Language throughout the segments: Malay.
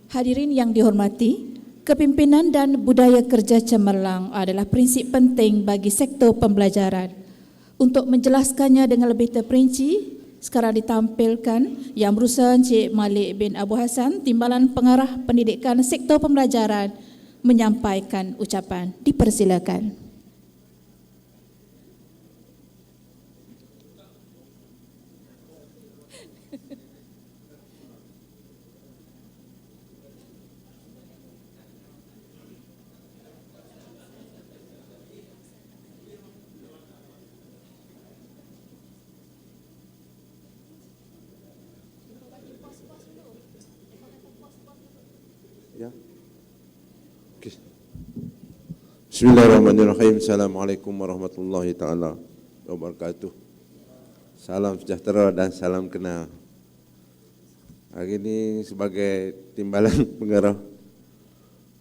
Hadirin yang dihormati, kepimpinan dan budaya kerja cemerlang adalah prinsip penting bagi sektor pembelajaran. Untuk menjelaskannya dengan lebih terperinci, sekarang ditampilkan Yang Berusaha Encik Malik bin Abu Hassan, Timbalan Pengarah Pendidikan Sektor Pembelajaran, menyampaikan ucapan. Dipersilakan. Ya. Okay. Bismillahirrahmanirrahim. Assalamualaikum warahmatullahi taala wabarakatuh. Salam sejahtera dan salam kenal. Hari ini sebagai Timbalan Pengarah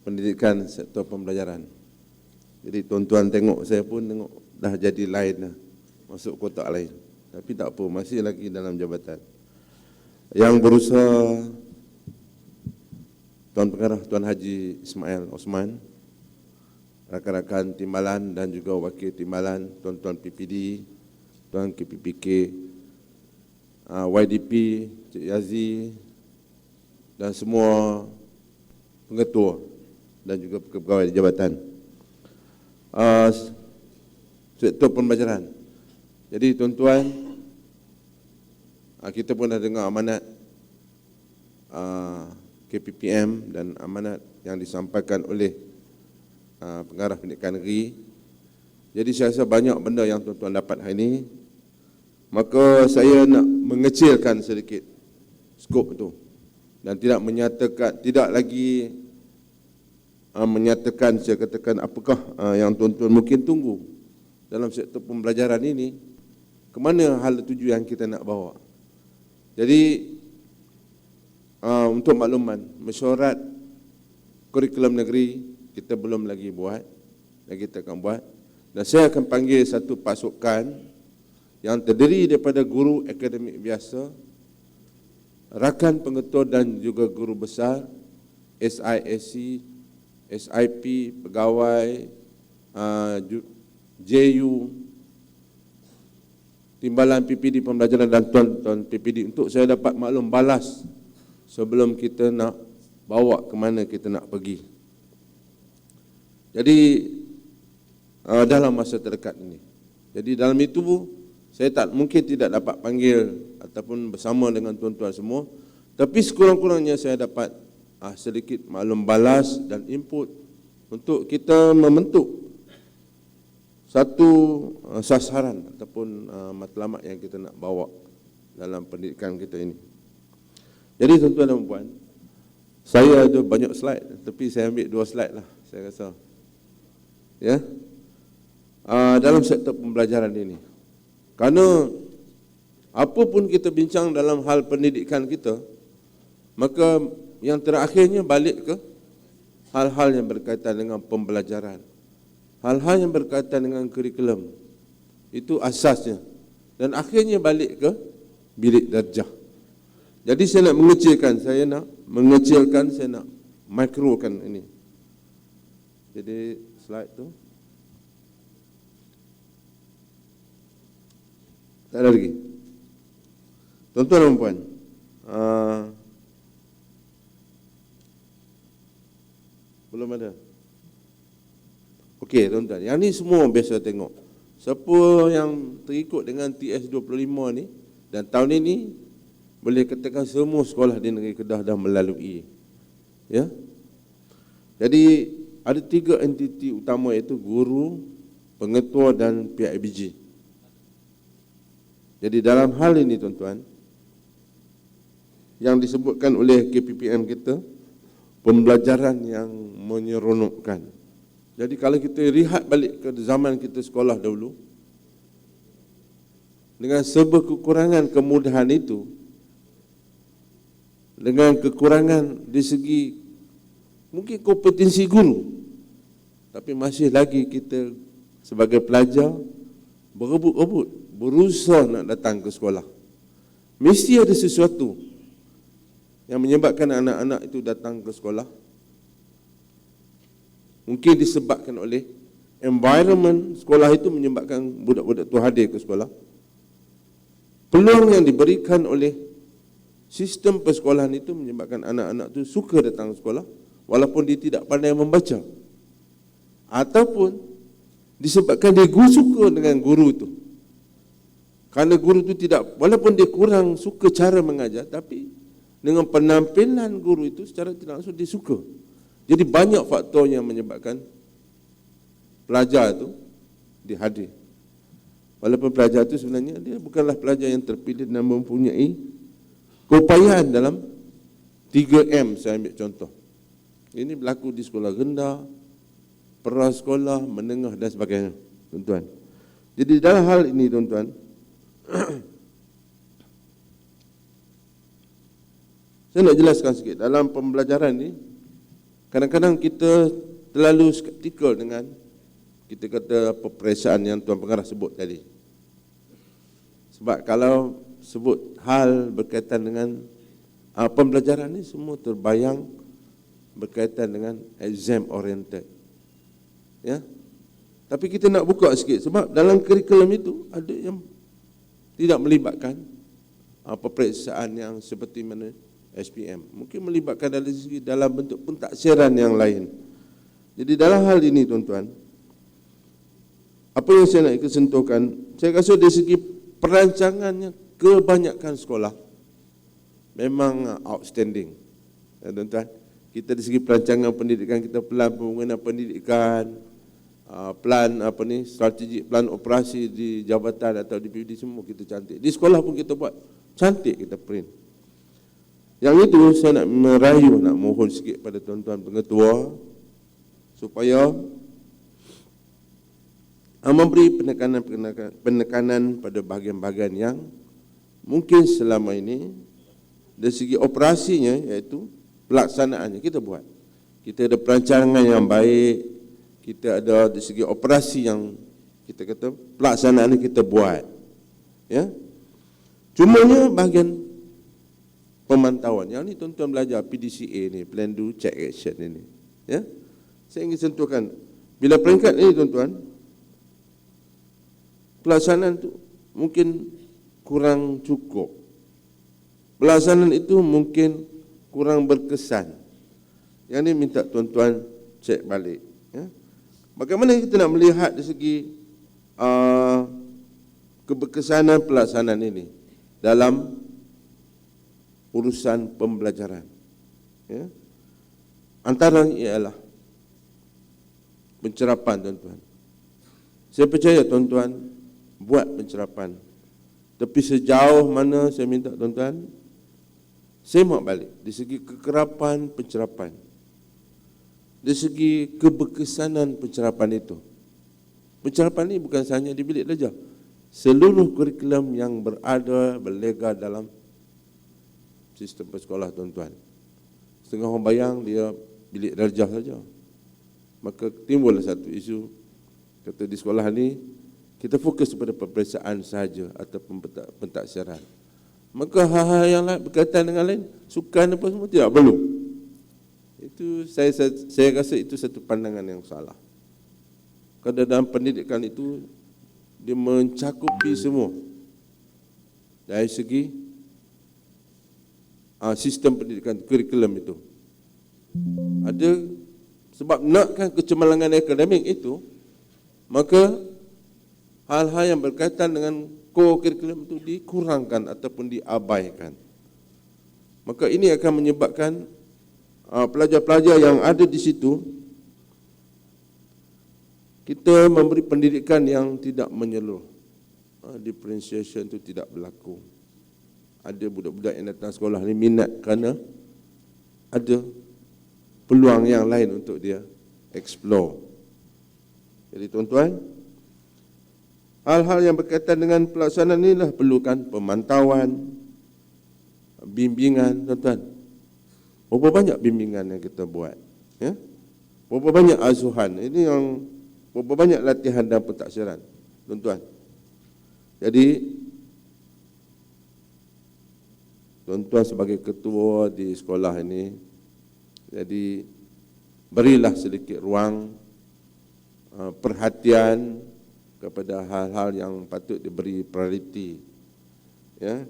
Pendidikan Sektor Pembelajaran. Jadi tuan-tuan tengok, saya pun tengok dah jadi lain dah. Masuk kotak lain. Tapi tak apa, masih lagi dalam jabatan. Yang berusaha Tuan Pengarah Tuan Haji Ismail Osman, rakan-rakan Timbalan dan juga wakil Timbalan, tuan-tuan PPD, tuan KPPK, YDP, Cik Yazi dan semua pengetua dan juga pegawai di jabatan sektor pembelajaran. Jadi tuan-tuan, kita pun dah dengar amanat KPPM dan amanat yang disampaikan oleh Pengarah Pendidikan Negeri. Jadi saya rasa banyak benda yang tuan-tuan dapat hari ini. Maka saya nak mengecilkan sedikit skop itu dan tidak menyatakan, tidak lagi menyatakan, saya katakan apakah yang tuan-tuan mungkin tunggu dalam sektor pembelajaran ini, ke mana hal tuju yang kita nak bawa. Jadi untuk makluman, mesyuarat kurikulum negeri kita belum lagi buat, lagi kita akan buat. Dan saya akan panggil satu pasukan yang terdiri daripada guru akademik biasa, rakan pengetua dan juga guru besar, SISC, SIP, pegawai, JU, Timbalan PPD Pembelajaran dan tuan-tuan PPD, untuk saya dapat maklum balas sebelum kita nak bawa ke mana kita nak pergi. Jadi dalam masa terdekat ini. Jadi dalam itu saya mungkin tidak dapat panggil ataupun bersama dengan tuan-tuan semua, tapi sekurang-kurangnya saya dapat sedikit maklum balas dan input untuk kita membentuk satu sasaran ataupun matlamat yang kita nak bawa dalam pendidikan kita ini. Jadi tuan-tuan dan puan, saya ada banyak slide, tapi saya ambil 2 slide lah, saya rasa. Ya, dalam sektor pembelajaran ini, kerana apapun kita bincang dalam hal pendidikan kita, maka yang terakhirnya balik ke hal-hal yang berkaitan dengan pembelajaran, hal-hal yang berkaitan dengan kurikulum, itu asasnya, dan akhirnya balik ke bilik darjah. Jadi saya nak mengecilkan, saya nak mikrokan ini. Jadi slide tu tak ada lagi. Tuan-tuan dan puan, belum ada. Okey tuan-tuan, yang ni semua biasa tengok. Siapa yang terikut dengan TS25 ni, dan tahun ini boleh katakan semua sekolah di negeri Kedah dah melalui. Ya. Jadi ada 3 entiti utama, iaitu guru, pengetua dan pihak ABG. Jadi dalam hal ini tuan-tuan, yang disebutkan oleh KPPM kita, pembelajaran yang menyeronokkan. Jadi kalau kita lihat balik ke zaman kita sekolah dahulu, dengan serba kekurangan kemudahan itu, dengan kekurangan di segi mungkin kompetensi guru, tapi masih lagi kita sebagai pelajar berebut-rebut berusaha nak datang ke sekolah. Mesti ada sesuatu yang menyebabkan anak-anak itu datang ke sekolah. Mungkin disebabkan oleh environment sekolah itu menyebabkan budak-budak itu hadir ke sekolah. Peluang yang diberikan oleh sistem persekolahan itu menyebabkan anak-anak itu suka datang ke sekolah walaupun dia tidak pandai membaca. Ataupun disebabkan dia suka dengan guru itu. Kerana guru itu tidak, walaupun dia kurang suka cara mengajar, tapi dengan penampilan guru itu secara tidak langsung dia suka. Jadi banyak faktor yang menyebabkan pelajar itu dihadir. Walaupun pelajar itu sebenarnya dia bukanlah pelajar yang terpilih dan mempunyai keupayaan dalam 3M, saya ambil contoh. Ini berlaku di sekolah rendah, prasekolah, menengah dan sebagainya, tuan-tuan. Jadi dalam hal ini, tuan-tuan, saya nak jelaskan sikit. Dalam pembelajaran ini, kadang-kadang kita terlalu skeptikal dengan kita kata peperiksaan yang Tuan Pengarah sebut tadi. Sebab kalau sebut hal berkaitan dengan pembelajaran ini, semua terbayang berkaitan dengan exam oriented. Ya. Tapi kita nak buka sikit sebab dalam kurikulum itu ada yang tidak melibatkan peperiksaan yang seperti mana SPM. Mungkin melibatkan dari segi dalam bentuk pentaksiran yang lain. Jadi dalam hal ini, tuan-tuan, apa yang saya nak sentuhkan, saya rasa dari segi perancangannya kebanyakan sekolah memang outstanding. Ya, tuan-tuan, kita dari segi perancangan pendidikan, kita plan pembangunan pendidikan, plan strategi plan operasi di jabatan atau di PUD semua kita cantik. Di sekolah pun kita buat cantik, kita print. Yang itu saya nak merayu, nak mohon sikit pada tuan-tuan pengetua supaya memberi penekanan pada bahagian-bahagian yang mungkin selama ini dari segi operasinya, iaitu pelaksanaannya kita buat. Kita ada perancangan yang baik, kita ada dari segi operasi yang kita kata pelaksanaan kita buat. Ya. Cumanya bahagian pemantauan. Yang ni tuan-tuan belajar PDCA ni, Plan Do Check Action ini. Ya. Saya ingin sentuhkan bila peringkat ini, tuan-tuan, pelaksanaan itu mungkin kurang cukup. Pelaksanaan itu mungkin kurang berkesan. Yang ni minta tuan-tuan cek balik. Ya. Bagaimana kita nak melihat dari segi keberkesanan pelaksanaan ini dalam urusan pembelajaran. Ya. Antaranya ialah pencerapan, tuan-tuan. Saya percaya tuan-tuan buat pencerapan. Tapi sejauh mana saya minta tuan-tuan semak balik dari segi kekerapan pencerapan, dari segi keberkesanan pencerapan itu. Pencerapan ini bukan sahaja di bilik belajar. Seluruh kurikulum yang berada berlega dalam sistem persekolah, tuan-tuan. Setengah orang bayang dia bilik darjah saja. Maka timbullah satu isu, kata di sekolah ni kita fokus pada peperiksaan sahaja ataupun pentaksiran. Maka hal-hal yang lain berkaitan dengan lain, sukan apa semua tidak perlu. Itu saya rasa itu satu pandangan yang salah. Kerana dalam pendidikan itu dia mencakupi semua dari segi sistem pendidikan, kurikulum itu. Ada sebab nakkan kecemerlangan akademik itu, maka hal-hal yang berkaitan dengan core kurikulum itu dikurangkan ataupun diabaikan. Maka ini akan menyebabkan pelajar-pelajar yang ada di situ, kita memberi pendidikan yang tidak menyeluruh. Differentiation itu tidak berlaku. Ada budak-budak yang datang sekolah ni minat kerana ada peluang yang lain untuk dia explore. Jadi tuan-tuan, hal-hal yang berkaitan dengan pelaksanaan inilah perlukan pemantauan, bimbingan, tuan-tuan. Berapa banyak bimbingan yang kita buat? Ya? Berapa banyak asuhan? Ini yang berapa banyak latihan dan pentaksiran, tuan-tuan. Jadi tuan-tuan sebagai ketua di sekolah ini, jadi berilah sedikit ruang perhatian kepada hal-hal yang patut diberi prioriti, ya,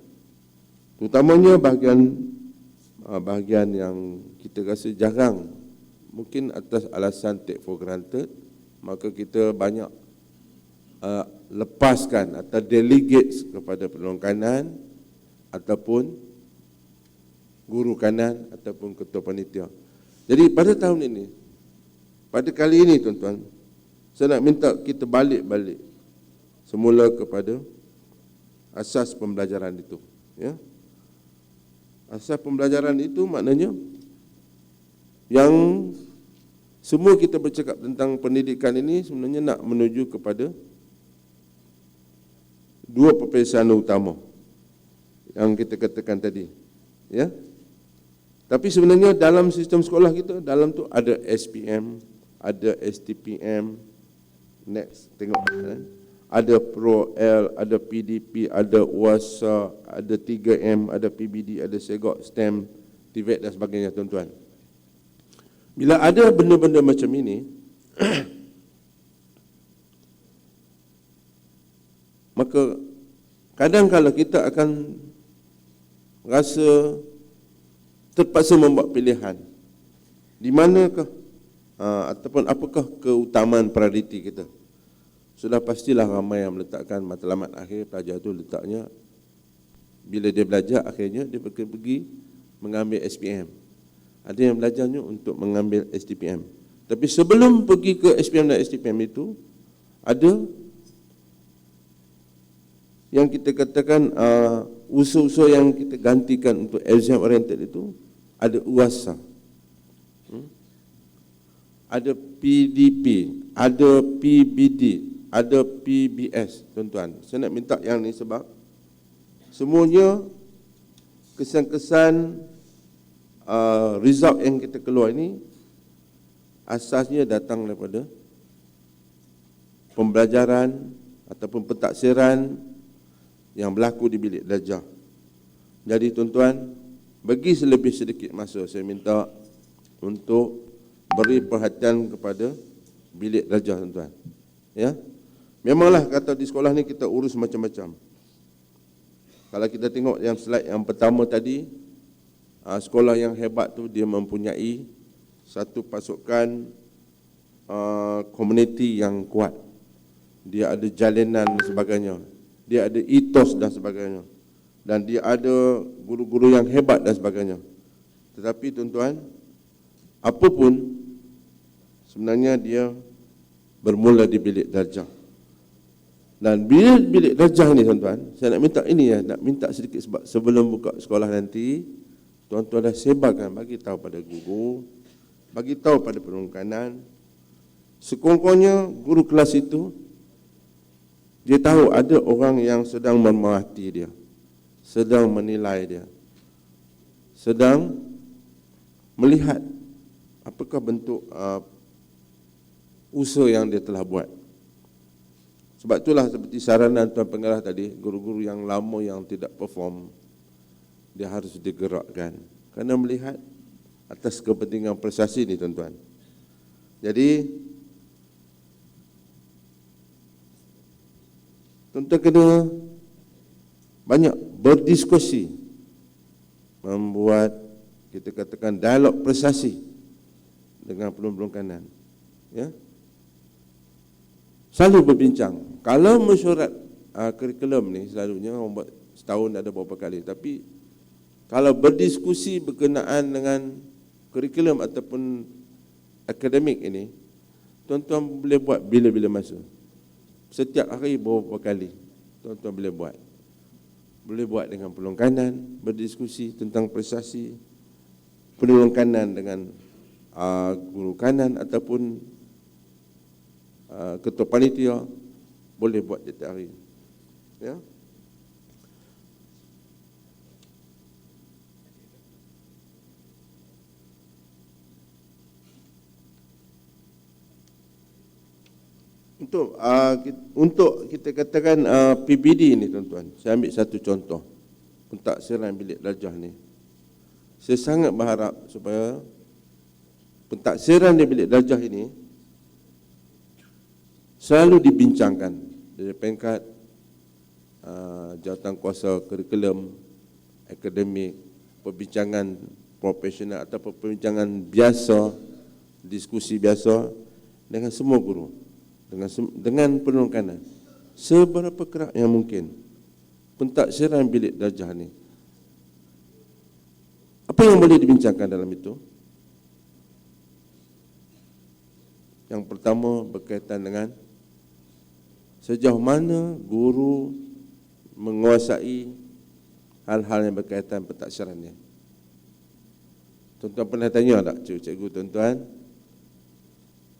terutamanya bahagian yang kita rasa jarang, mungkin atas alasan take for granted, maka kita banyak lepaskan atau delegate kepada penolong kanan ataupun guru kanan ataupun ketua panitia. Jadi pada tahun ini, pada kali ini tuan-tuan, saya nak minta kita balik semula kepada asas pembelajaran itu, ya. Asas pembelajaran itu maknanya yang semua kita bercakap tentang pendidikan ini sebenarnya nak menuju kepada dua peperiksaan utama yang kita katakan tadi, ya. Tapi sebenarnya dalam sistem sekolah kita, dalam tu ada SPM, ada STPM, next tengok, ada Pro-L, ada PDP, ada UASA, ada 3M, ada PBD, ada SEGOK, STEM, TVET dan sebagainya, tuan-tuan. Bila ada benda-benda macam ini, maka kadang-kadang kita akan rasa terpaksa membuat pilihan. Di manakah ataupun apakah keutamaan prioriti kita? Sudah pastilah ramai yang meletakkan matlamat akhir pelajar itu letaknya bila dia belajar akhirnya dia pergi mengambil SPM. Ada yang belajarnya untuk mengambil STPM. Tapi sebelum pergi ke SPM dan STPM itu ada yang kita katakan usaha-usaha yang kita gantikan untuk exam oriented itu, ada UASA, ada PDP, ada PBD, ada PBS, tuan-tuan. Saya nak minta yang ni sebab semuanya kesan-kesan result yang kita keluar ini asasnya datang daripada pembelajaran ataupun pentaksiran yang berlaku di bilik belajar. Jadi tuan-tuan, bagi selebih sedikit masa saya minta untuk beri perhatian kepada bilik belajar, tuan-tuan. Ya. Memanglah kata di sekolah ni kita urus macam-macam. Kalau kita tengok yang slide yang pertama tadi, sekolah yang hebat tu dia mempunyai satu pasukan komuniti yang kuat. Dia ada jalinan dan sebagainya. Dia ada etos dan sebagainya. Dan dia ada guru-guru yang hebat dan sebagainya. Tetapi tuan-tuan, apapun sebenarnya dia bermula di bilik darjah. Dan bilik darjah ni tuan-tuan, saya nak minta ini ya, nak minta sedikit sebab sebelum buka sekolah nanti, tuan-tuan dah sebarkan, bagi tahu pada guru, bagi tahu pada penolong kanan, sekurang-kurangnya guru kelas itu dia tahu ada orang yang sedang memerhati dia, sedang menilai dia, sedang melihat apakah bentuk usaha yang dia telah buat. Sebab itulah seperti saranan Tuan Pengarah tadi, guru-guru yang lama yang tidak perform, dia harus digerakkan. Kerana melihat atas kepentingan prestasi ini, tuan-tuan. Jadi, tuan-tuan kena banyak berdiskusi, membuat kita katakan dialog prestasi dengan penolong kanan. Ya. Selalu berbincang. Kalau mesyuarat kurikulum ni selalunya orang buat setahun ada beberapa kali. Tapi kalau berdiskusi berkenaan dengan kurikulum ataupun akademik ini, tuan-tuan boleh buat bila-bila masa. Setiap hari beberapa kali tuan-tuan boleh buat. Boleh buat dengan penolong kanan, berdiskusi tentang prestasi penolong kanan dengan guru kanan ataupun ketua panitia, boleh buat setiap hari. Ya. Untuk kita katakan PBD ni tuan-tuan, saya ambil satu contoh pentaksiran bilik darjah ni. Saya sangat berharap supaya pentaksiran di bilik darjah ini selalu dibincangkan dari peringkat jawatankuasa kurikulum, akademik, perbincangan profesional atau perbincangan biasa, diskusi biasa dengan semua guru, dengan penuh kanan, seberapa kerap yang mungkin pentaksiran bilik darjah ni. Apa yang boleh dibincangkan dalam itu? Yang pertama berkaitan dengan sejauh mana guru menguasai hal-hal yang berkaitan pentaksirannya. Tuan-tuan pernah tanya tak cikgu tuan-tuan,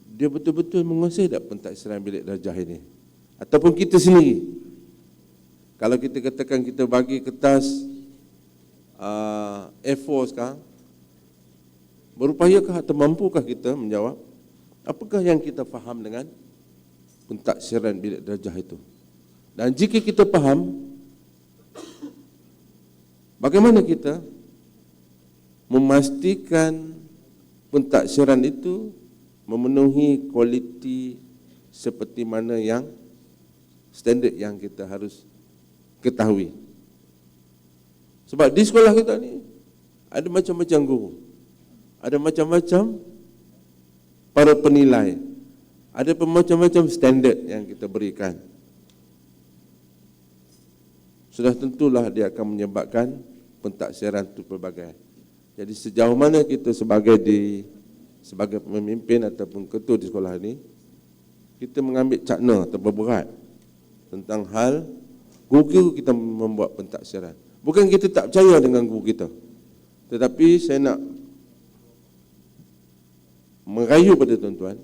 dia betul-betul menguasai tak pentaksiran bilik darjah ini? Ataupun kita sendiri, kalau kita katakan kita bagi kertas A4 sekarang, berupayakah atau mampukah kita menjawab apakah yang kita faham dengan pentaksiran bilik darjah itu? Dan jika kita faham, bagaimana kita memastikan pentaksiran itu memenuhi kualiti seperti mana yang standard yang kita harus ketahui. Sebab di sekolah kita ni ada macam-macam guru, ada macam-macam para penilai, ada macam-macam standard yang kita berikan. Sudah tentulah dia akan menyebabkan pentaksiran itu pelbagai. Jadi sejauh mana kita sebagai pemimpin ataupun ketua di sekolah ini, kita mengambil cakna atau berberat tentang hal guru kita membuat pentaksiran. Bukan kita tak percaya dengan guru kita, tetapi saya nak merayu pada tuan-tuan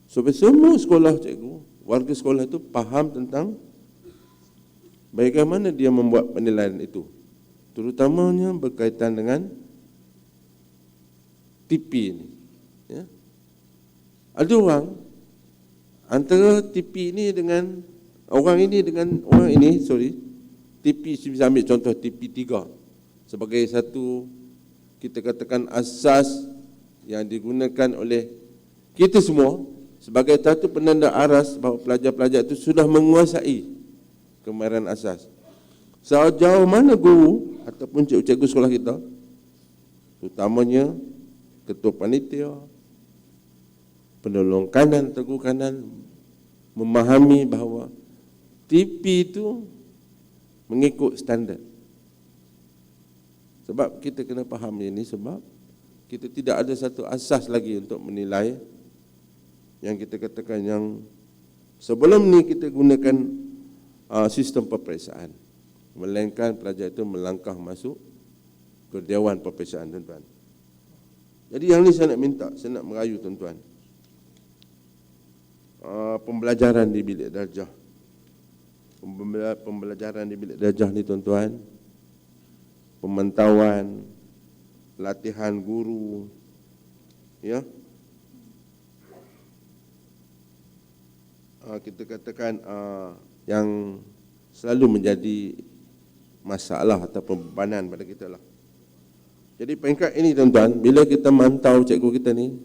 supaya semua sekolah cikgu, warga sekolah itu faham tentang bagaimana dia membuat penilaian itu, terutamanya berkaitan dengan TP ini. Ya. Ada orang antara TP ini dengan orang ini dengan orang ini, TP, saya ambil contoh TP3 sebagai satu, kita katakan asas yang digunakan oleh kita semua sebagai satu penanda aras bahawa pelajar-pelajar itu sudah menguasai kemahiran asas. Sejauh mana guru ataupun cikgu-cikgu sekolah kita, terutamanya ketua panitia, penolong kanan, teguh kanan, memahami bahawa TP itu mengikut standard. Sebab kita kena faham ini, sebab kita tidak ada satu asas lagi untuk menilai yang kita katakan yang sebelum ni kita gunakan sistem peperiksaan, melainkan pelajar itu melangkah masuk ke Dewan Peperiksaan, tuan-tuan. Jadi yang ni saya nak minta, saya nak merayu tuan-tuan, pembelajaran di bilik darjah. Pembelajaran di bilik darjah ni tuan-tuan, pemantauan, latihan guru, ya, kita katakan yang selalu menjadi masalah atau bebanan pada kita lah. Jadi peringkat ini tuan-tuan, bila kita mantau cikgu kita ni,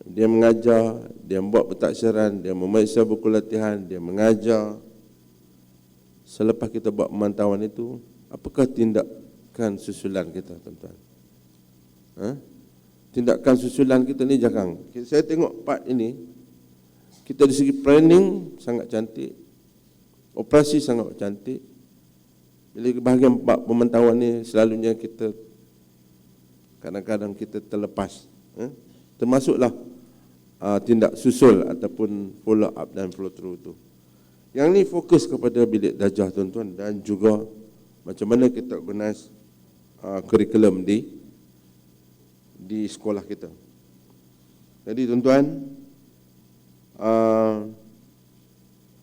dia mengajar, dia membuat pentaksiran, dia memeriksa buku latihan, dia mengajar. Selepas kita buat pemantauan itu, apakah tindakan susulan kita, tuan-tuan? Tindakan susulan kita ni jarang. Saya tengok part ini, kita dari segi planning sangat cantik, operasi sangat cantik. Bila bahagian pemantauan ni selalunya kita kadang-kadang kita terlepas, termasuklah tindak susul ataupun follow up dan follow through tu. Yang ni fokus kepada bilik darjah, tuan-tuan, dan juga macam mana kita organize kurikulum di sekolah kita. Jadi tuan-tuan,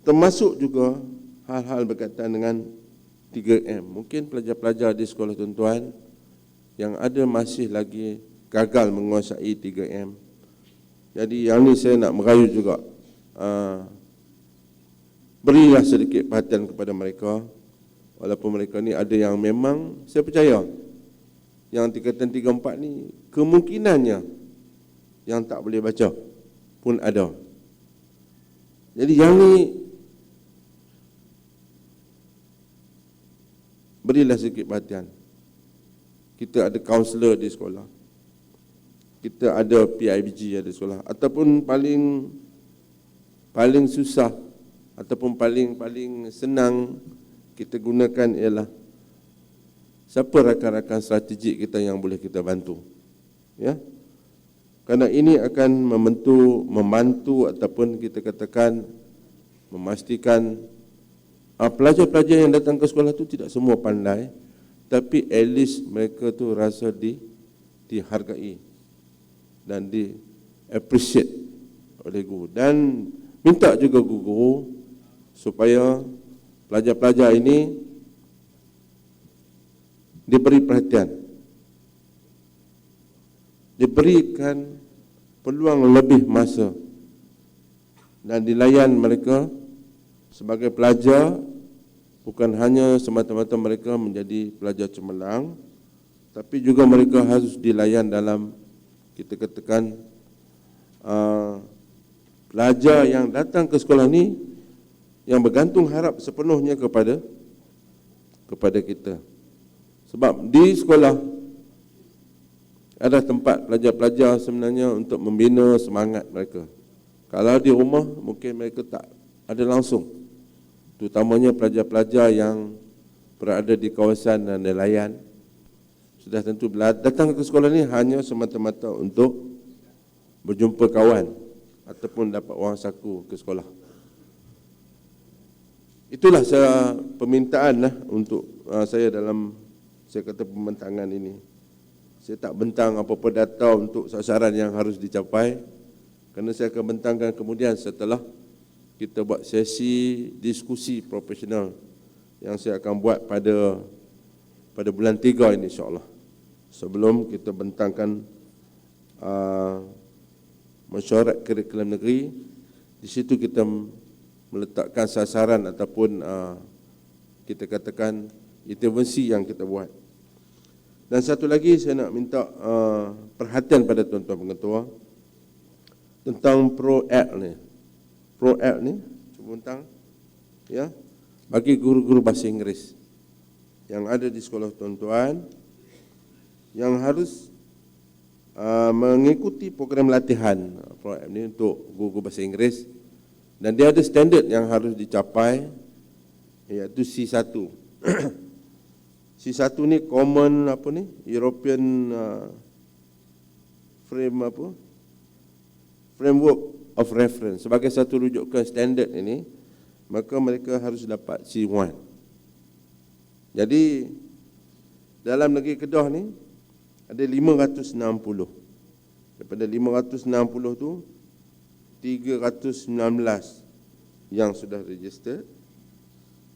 termasuk juga hal-hal berkaitan dengan 3M. Mungkin pelajar-pelajar di sekolah tuan-tuan yang ada masih lagi gagal menguasai 3M. Jadi yang ni saya nak merayu juga, berilah sedikit perhatian kepada mereka. Walaupun mereka ni ada yang memang, saya percaya yang tingkatan 3-4 ni kemungkinannya yang tak boleh baca pun ada. Jadi yang ni berilah sedikit perhatian. Kita ada kaunselor di sekolah, kita ada PIBG ada sekolah, ataupun paling susah ataupun paling senang kita gunakan ialah siapa rakan-rakan strategik kita yang boleh kita bantu, ya. Kerana ini akan membantu ataupun kita katakan memastikan pelajar-pelajar yang datang ke sekolah tu tidak semua pandai, tapi at least mereka tu rasa dihargai dan di appreciate oleh guru. Dan minta juga guru supaya pelajar-pelajar ini diberi perhatian, diberikan peluang lebih masa dan dilayan mereka sebagai pelajar, bukan hanya semata-mata mereka menjadi pelajar cemerlang, tapi juga mereka harus dilayan dalam, kita katakan, pelajar yang datang ke sekolah ni yang bergantung harap sepenuhnya kepada kita. Sebab di sekolah ada tempat pelajar-pelajar sebenarnya untuk membina semangat mereka. Kalau di rumah mungkin mereka tak ada langsung, terutamanya pelajar-pelajar yang berada di kawasan nelayan. Sudah tentu datang ke sekolah ni hanya semata-mata untuk berjumpa kawan ataupun dapat wang saku ke sekolah. Itulah saya permintaan untuk saya dalam, saya kata, pembentangan ini. Saya tak bentang apa-apa data untuk sasaran yang harus dicapai, kerana saya akan bentangkan kemudian setelah kita buat sesi diskusi profesional yang saya akan buat pada bulan 3 ini, insyaAllah. Sebelum kita bentangkan mesyuarat kurikulum negeri, di situ kita meletakkan sasaran ataupun kita katakan intervensi yang kita buat. Dan satu lagi saya nak minta perhatian pada tuan-tuan pengetua tentang Pro-Act ni. Pro-Act ni cuba tentang, ya, bagi guru-guru bahasa Inggeris yang ada di sekolah tuan-tuan yang harus mengikuti program latihan Pro-Act ni untuk guru-guru bahasa Inggeris, dan dia ada standard yang harus dicapai, iaitu C1. C1 ni common European framework of reference. Sebagai satu rujukan standard ini, maka mereka harus dapat C1. Jadi dalam negeri Kedah ni ada 560. Daripada 560 tu 319 yang sudah register.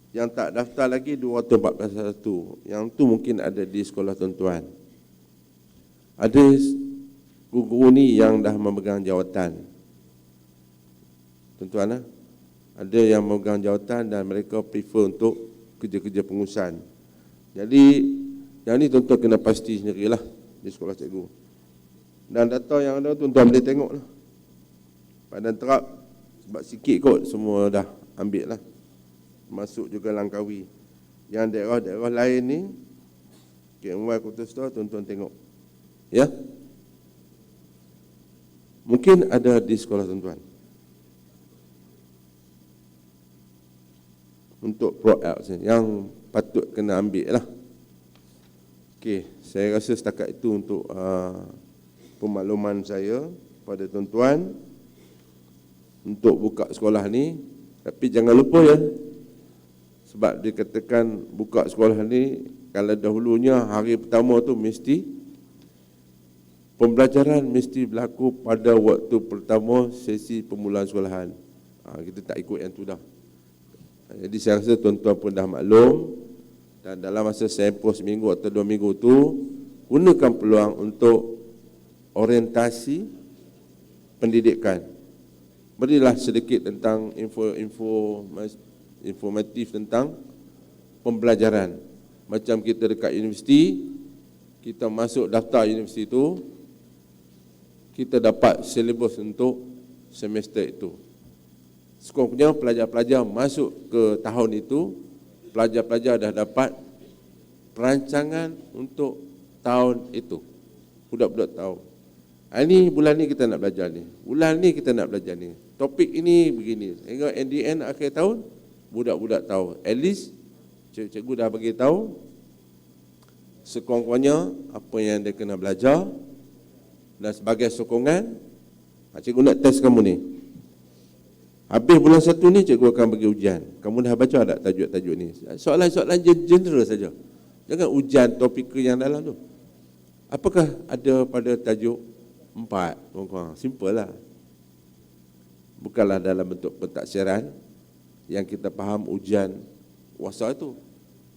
Yang tak daftar lagi 241. Yang tu mungkin ada di sekolah tuan-tuan. Ada guru ni yang dah memegang jawatan. Tuan-tuan, ada yang memegang jawatan dan mereka prefer untuk kerja-kerja pengurusan. Jadi yang ni tuan-tuan kena pasti sendirilah di sekolah cikgu. Dan data yang ada tuan-tuan boleh tengok lah. Padan Terap sebab sikit kot semua dah ambil lah. Masuk juga Langkawi. Yang daerah-daerah lain ni, KMY Kota Star, tuan-tuan tengok, ya. Mungkin ada di sekolah tuan-tuan untuk Pro-Act yang patut kena ambil lah. Okey, saya rasa setakat itu untuk pemakluman saya pada tuan-tuan untuk buka sekolah ni. Tapi jangan lupa, ya, sebab dikatakan buka sekolah ni, kalau dahulunya hari pertama tu mesti pembelajaran mesti berlaku pada waktu pertama sesi permulaan sekolahan. Kita tak ikut yang tu dah. Jadi saya rasa tuan-tuan pun dah maklum, dan dalam masa tempoh seminggu atau 2 minggu tu, gunakan peluang untuk orientasi pendidikan. Berilah sedikit tentang informatif tentang pembelajaran. Macam kita dekat universiti, kita masuk daftar universiti itu, kita dapat silibus untuk semester itu. Sekurang-kurangnya pelajar-pelajar masuk ke tahun itu, pelajar-pelajar dah dapat perancangan untuk tahun itu. Budak-budak tahu. Ini bulan ni kita nak belajar ni. Bulan ni kita nak belajar ni. Topik ini begini. Sehingga at the end akhir tahun, budak-budak tahu. At least cikgu dah bagi tahu sekurang-kurangnya apa yang dia kena belajar, dan sebagai sokongan, cikgu nak test kamu ni. Habis bulan 1 ni cikgu akan bagi ujian. Kamu dah baca tak tajuk-tajuk ni? Soalan-soalan general saja. Jangan ujian topikal yang dalam tu. Apakah ada pada tajuk 4? Simple lah. Bukanlah dalam bentuk pentaksiran yang kita faham ujian wasa itu.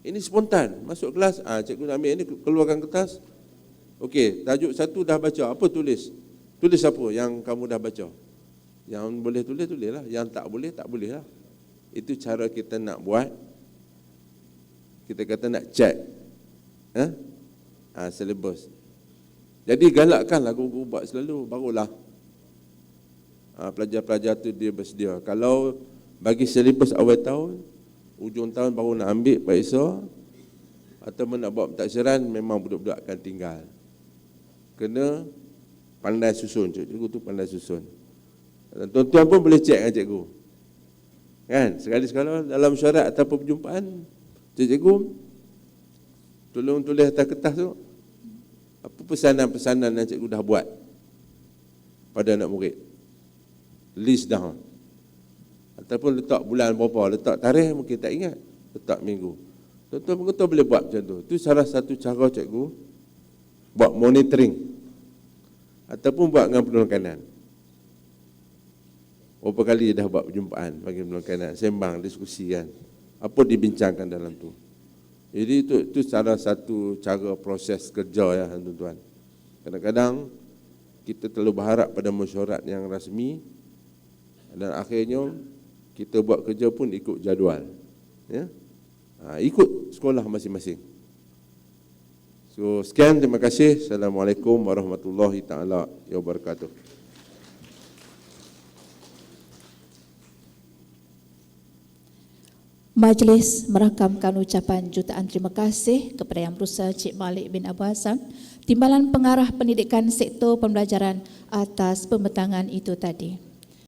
Ini spontan. Masuk kelas, cikgu nak ambil ini, keluarkan kertas. Okey, tajuk 1 dah baca. Apa tulis? Tulis apa yang kamu dah baca? Yang boleh tulis, tulislah. Yang tak boleh, tak boleh lah. Itu cara kita nak buat. Kita kata nak check silibus. Jadi galakkanlah guru buat selalu, barulah pelajar-pelajar tu dia bersedia. Kalau bagi silibus awal tahun, ujung tahun baru nak ambil periksa, atau nak buat pentaksiran, memang budak-budak akan tinggal. Kena pandai susun, cikgu tu pandai susun. Dan tuan-tuan pun boleh cek dengan cikgu. Kan? Sekali-sekala dalam syarat atau perjumpaan, cikgu tolong tulis atas kertas tu, apa pesanan-pesanan yang cikgu dah buat pada anak murid. List down. Ataupun letak bulan berapa, letak tarikh mungkin tak ingat, letak minggu. Tuan-tuan pengetua boleh buat macam tu. Itu salah satu cara cikgu buat monitoring ataupun buat dengan penolong kanan. Berapa kali dah buat perjumpaan bagi penolong kanan, sembang, diskusi kan. Apa dibincangkan dalam tu. Jadi itu salah satu cara proses kerja ya tuan-tuan. Kadang-kadang kita terlalu berharap pada mesyuarat yang rasmi, dan akhirnya kita buat kerja pun ikut jadual. Ya? Ikut sekolah masing-masing. So sekian, terima kasih. Assalamualaikum warahmatullahi taala wabarakatuh. Majlis merakamkan ucapan jutaan terima kasih kepada Yang Berusaha Cik Malik bin Abu Hassan, Timbalan Pengarah Pendidikan Sektor Pembelajaran atas pembentangan itu tadi.